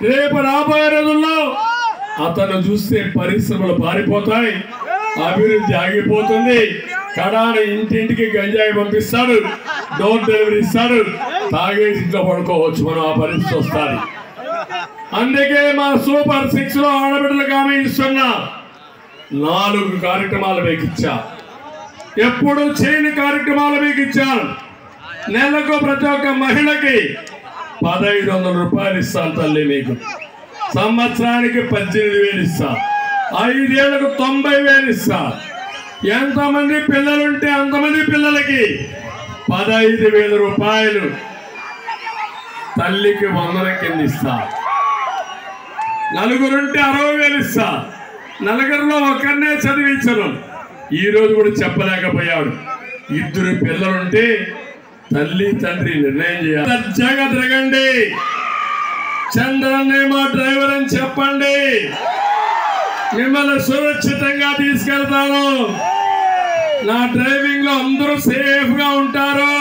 రేపు రాబోయే రోజుల్లో అతను చూస్తే పరిశ్రమలు పారిపోతాయి, అభివృద్ధి ఆగిపోతుంది. కడాన ఇంటింటికి గంజాయి పంపిస్తాడు, డోర్ డెలివరీ ఇస్తాడు, తాగేసి ఇంట్లో పడుకోవచ్చు. మనం ఆ పరిస్థితి వస్తుంది. అందుకే మా సూపర్ 6 లో ఆడబిడ్డలకు హామీ ఇస్తున్నా. 4 కార్యక్రమాలు మీకు ఇచ్చా, ఎప్పుడు చేయని కార్యక్రమాలు మీకు ఇచ్చాను. నెలకు ప్రతి ఒక్క మహిళకి 1500 రూపాయలు ఇస్తాను తల్లి. మీకు సంవత్సరానికి 18,000 ఇస్తా, 5 ఏళ్లకు 90,000 ఇస్తా. ఎంతమంది పిల్లలుంటే అంతమంది పిల్లలకి 15,000 రూపాయలు తల్లికి వందన కింద ఇస్తా. నలుగురుంటే 60,000 ఇస్తా. నలుగురిలో ఒకరినే చదివించను. ఈ రోజు కూడా చెప్పలేకపోయాడు. 2 పిల్లలుంటే తల్లి తండ్రి నిర్ణయం చేయాలి. దర్జాగా తిరగండి, చంద్రన్నే మా డ్రైవర్ అని చెప్పండి. మిమ్మల్ని సురక్షితంగా తీసుకెళ్తాను. నా డ్రైవింగ్ లో అందరూ సేఫ్ గా ఉంటారు.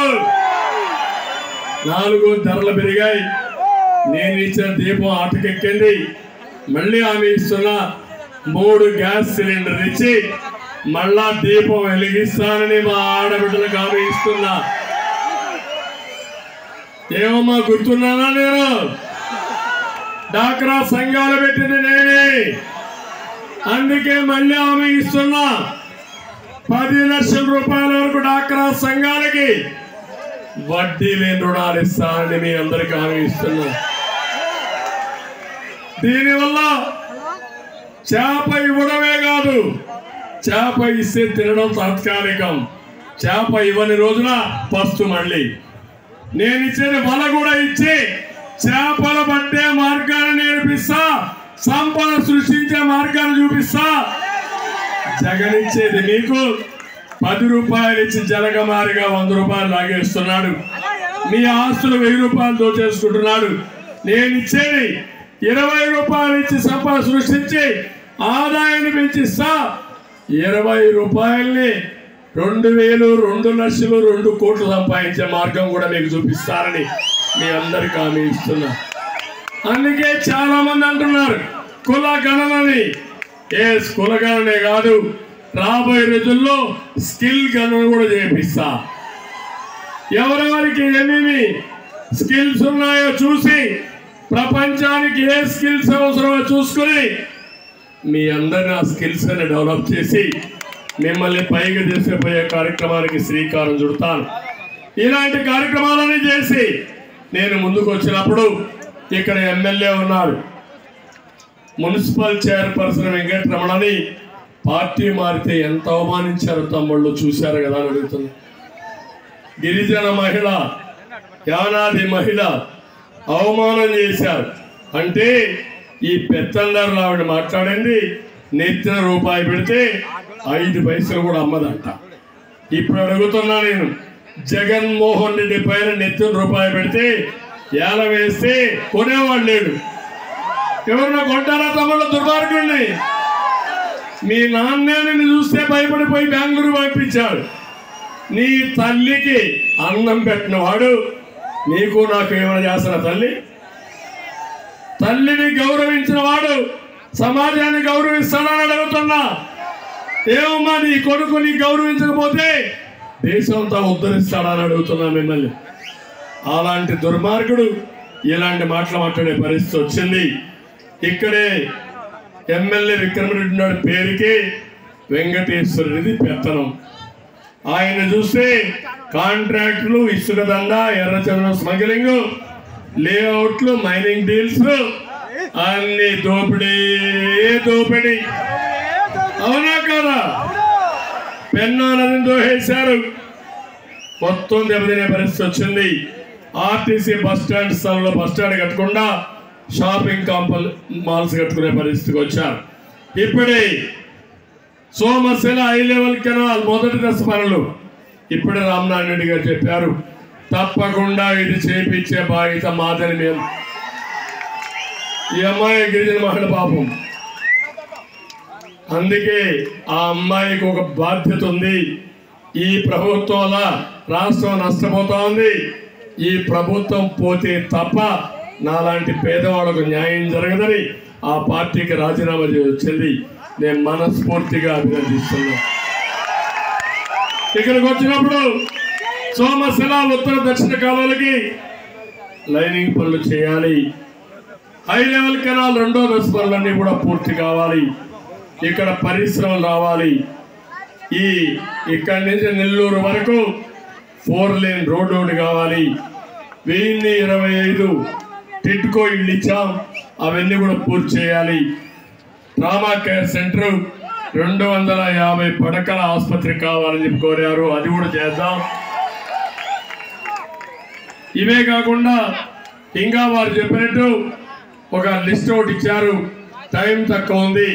4 ధరలు పెరిగాయి. నేను ఇచ్చిన దీపం ఆటకెక్కింది. మళ్ళీ ఆమె ఇస్తున్నా 3 గ్యాస్ సిలిండర్ ఇచ్చి మళ్ళా దీపం వెలిగిస్తానని మా ఆడబిడ్డలకు ఆమె ఇస్తున్నా. ఏమమ్మా గుర్తున్నానా? నేను డాక్రా సంఘాలు పెట్టింది నేనే. అందుకే మళ్ళీ ఆమె ఇస్తున్నా 10 లక్షల రూపాయల వరకు డాక్రా సంఘాలకి వడ్డీ లేని రుణాలు ఇస్తానని మీ అందరికీ హామీ ఇస్తున్నా. దీనివల్ల చేప ఇవ్వడమే కాదు, చేప ఇస్తే తినడం తాత్కాలికం. చేప ఇవ్వని రోజున పస్తు మళ్ళీ నేను ఇచ్చేది వల కూడా ఇచ్చి చేపలు పట్టే మార్గాన్ని నేర్పిస్తా, సంపద సృష్టించే మార్గాన్ని చూపిస్తా. జగన్ ఇచ్చేది మీకు 10 రూపాయలు ఇచ్చి జలగమారిగా 100 రూపాయలు లాగేస్తున్నాడు. మీ ఆస్తులు 1000 రూపాయలు దోచేసుకుంటున్నాడు. నేను ఇచ్చేది 20 రూపాయలు ఇచ్చి సంపద సృష్టించి ఆదాయాన్ని పెంచిస్తా. 20 రూపాయల్ని 2,000, 2 లక్షలు, 2 కోట్లు సంపాదించే మార్గం కూడా మీకు చూపిస్తారని మీ అందరికీ హామీ ఇస్తున్నా. అందుకే చాలా మంది అంటున్నారు కుల గణనని. కుల గణనే కాదు, రాబోయే రోజుల్లో స్కిల్ గణన కూడా చేపిస్తా. ఎవరెవరికి ఏమేమి స్కిల్స్ ఉన్నాయో చూసి ప్రపంచానికి ఏ స్కిల్స్ అవసరమో చూసుకుని మీ అందరిని ఆ స్కిల్స్ ని డెవలప్ చేసి మిమ్మల్ని పైకి తీసుకుపోయే కార్యక్రమానికి శ్రీకారం చుడతాను. ఇలాంటి కార్యక్రమాలని చేసి నేను ముందుకు వచ్చినప్పుడు ఇక్కడ ఎమ్మెల్యే ఉన్నారు, మున్సిపల్ చైర్పర్సన్ వెంకటరమణని పార్టీ మారితే ఎంత అవమానించారు తమ్ముళ్ళు, చూశారు కదా అని అడుగుతుంది. గిరిజన మహిళ, యానాది మహిళ అవమానం చేశారు అంటే ఈ పెత్తందరూ ఆవిడ మాట్లాడింది నెత్తిన రూపాయి పెడితే 5 పైసలు కూడా అమ్మదంట. ఇప్పుడు అడుగుతున్నా నేను, జగన్మోహన్ రెడ్డి పైన నెత్తిన రూపాయి పెడితే ఏల వేస్తే కొనేవాడు లేడు. ఎవరన్నా కొంటారా తమ్ముళ్ళు? దుర్మార్గుడిని. మీ నాన్నే నిన్ను చూస్తే భయపడిపోయి బెంగళూరు పంపించాడు. నీ తల్లికి అన్నం పెట్టిన వాడు నీకు నాకు ఏమైనా చేస్తున్న తల్లి? తల్లిని గౌరవించిన వాడు సమాజాన్ని గౌరవిస్తాడని అడుగుతున్నా. ఏమమ్మా నీ కొడుకు నీ గౌరవించకపోతే దేశంతో ఉద్ధరిస్తాడని అడుగుతున్నా మిమ్మల్ని. అలాంటి దుర్మార్గుడు ఇలాంటి మాటలు మాట్లాడే పరిస్థితి వచ్చింది. ఇక్కడే ఎమ్మెల్యే విక్రమరెడ్డి నాయుడు పేరుకి వెంకటేశ్వరుడిది పెత్తనం. ఆయన చూస్తే కాంట్రాక్టులు, ఇసుక దండ, ఎర్రచందనం స్మగ్లింగ్, లేఅవుట్లు, మైనింగ్ డీల్స్ అన్ని దోపిడీ. అవునా కాదా? పెన్నా నదిని దోహేశారు. మొత్తం దెబ్బతినే పరిస్థితి వచ్చింది. ఆర్టీసీ బస్ స్టాండ్ స్థలంలో బస్ స్టాండ్ కట్టకుండా షాపింగ్ మాల్స్ కట్టుకునే పరిస్థితికి వచ్చారు. ఇప్పుడే సోమశిల హై లెవెల్ కెనాల్ మొదటి దశ పనులు ఇప్పుడే రామనారాయణ రెడ్డి గారు చెప్పారు, తప్పకుండా ఇది చేపించే బాధ్యత మాదని. మేము ఈ అమ్మాయి గిరిజన మహిళ పాపం, అందుకే ఆ అమ్మాయికి ఒక బాధ్యత ఉంది. ఈ ప్రభుత్వం వల్ల రాష్ట్రం నష్టపోతా ఉంది. ఈ ప్రభుత్వం పోతే తప్ప నాలాంటి పేదవాళ్ళకు న్యాయం జరగదని ఆ పార్టీకి రాజీనామా చేసి నేను మనస్ఫూర్తిగా అభినందిస్తున్నా. ఇక్కడికి వచ్చినప్పుడు సోమశిల ఉత్తర దక్షిణ కాలువలకి లైనింగ్ పనులు చేయాలి. హై లెవెల్ కెనాల్ రెండో దశ పనులన్నీ కూడా పూర్తి కావాలి. ఇక్కడ పరిశ్రమలు రావాలి. ఇక్కడి నుంచి నెల్లూరు వరకు 4 లేన్ రోడ్డు ఒకటి కావాలి. 1025 టిట్కో ఇళ్ళు ఇచ్చాం, అవన్నీ కూడా పూర్తి చేయాలి. ట్రామా కేర్ సెంటర్ 250 పడకల ఆసుపత్రి కావాలని చెప్పి కోరారు, అది కూడా చేద్దాం. ఇవే కాకుండా ఇంకా వారు చెప్పినట్టు ఒక లిస్ట్ ఒకటి ఇచ్చారు, టైం తక్కువ ఉంది,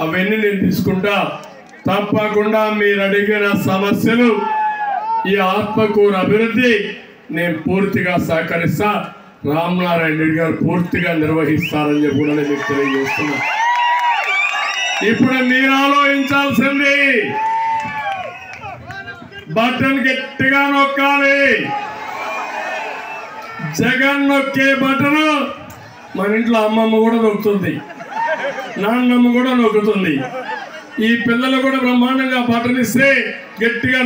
అవన్నీ నేను తీసుకుంటా. తప్పకుండా మీరు అడిగిన సమస్యలు ఈ ఆత్మకూరు అభివృద్ధి నేను పూర్తిగా సహకరిస్తా. రామనారాయణ రెడ్డి గారు పూర్తిగా నిర్వహిస్తారని చెప్పి కూడా నేను మీకు తెలియజేస్తున్నా. ఇప్పుడు మీరు ఆలోచించాల్సింది బటన్ గట్టిగా నొక్కాలి. జగన్ నొక్కే బటన్ మన ఇంట్లో అమ్మమ్మ కూడా నొక్కుతుంది, నాన్నమ్మ కూడా నొక్కుతుంది. ఈ పిల్లలు కూడా బ్రహ్మాండంగా బటన్ ఇస్తే గట్టిగా